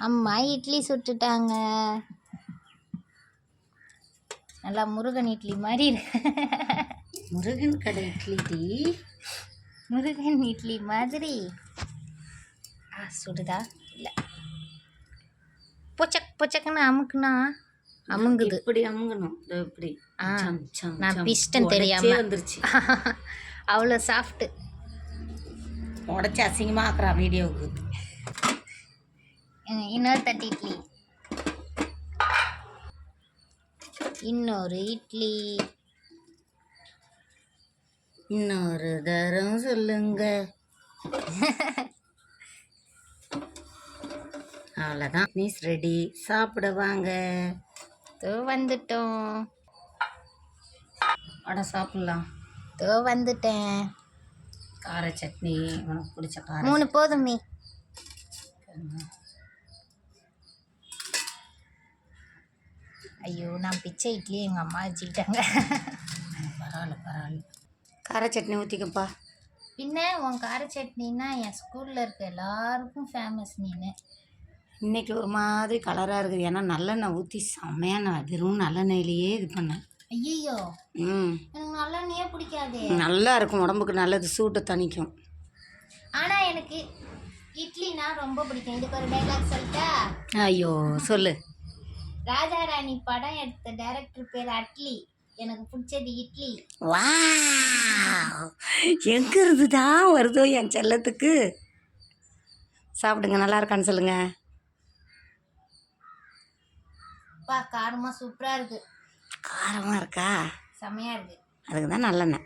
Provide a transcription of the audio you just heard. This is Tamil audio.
அம்மா இட்லி சுட்டுட்டாங்க. நல்லா முருகன் இட்லி மாதிரி முருகன் கடை இட்லி டீ. முருகன் இட்லி மாதிரி சுடுதா? இல்லை, பொச்சக் பொச்சக்குன்னு அமுக்குனா அமுங்குது. இப்படி அமுங்கணும். இப்படி நான் பிஸ்டன் தெரியாம வந்துருச்சு. அவ்வளோ சாஃப்ட்டு. உடச்சி அசிங்கமாக ஆக்குறா வீடியோவுக்கு. இன்னொரு தட்டு இட்லி, இன்னொரு இட்லி, இன்னொரு தரம் சொல்லுங்க. அவ்வளோதான், மீஸ் ரெடி. சாப்பிட வாங்க. வந்துட்டோம். அட சாப்பிட்லாம். வந்துட்டேன். கார சட்னி உனக்கு பிடிச்ச கார 3 போதுமே. ஐயோ, நான் பிச்சை இட்லி எங்கள் அம்மா வச்சுக்கிட்டாங்க. பரவாயில்ல. கார சட்னி ஊற்றிக்கப்பா. பின்ன உன் கார சட்னின்னா என் ஸ்கூலில் இருக்க எல்லாருக்கும் ஃபேமஸ். நீனு இன்றைக்கி ஒரு மாதிரி கலராக இருக்குது. ஏன்னா நல்லெண்ணெய் ஊற்றி செம்மையாக நான் வெறும் நல்லெண்ணெயிலேயே இது பண்ணேன். ஐயோ, எனக்கு நல்லெண்ணெயே பிடிக்காது. நல்லா இருக்கும், உடம்புக்கு நல்லது, சூட்டை தணிக்கும். ஆனால் எனக்கு இட்லினா ரொம்ப பிடிக்கும். இதுக்கு ஒரு டைலாக் சொல்லிட்டா? ஐயோ சொல்லு. ராஜா ராணி படம் எடுத்த டைரக்டர் பேர் அட்லி. எனக்கு பிடிச்சது இட்லி. வா, எங்கே இருந்துதான் வருதோ என் செல்லத்துக்கு. சாப்பிடுங்க, நல்லா இருக்கான்னு சொல்லுங்க. காரமாக சூப்பராக இருக்குது. காரமாக இருக்கா? செம்மையாக இருக்குது. அதுக்கு தான் நல்லெண்ணெய்.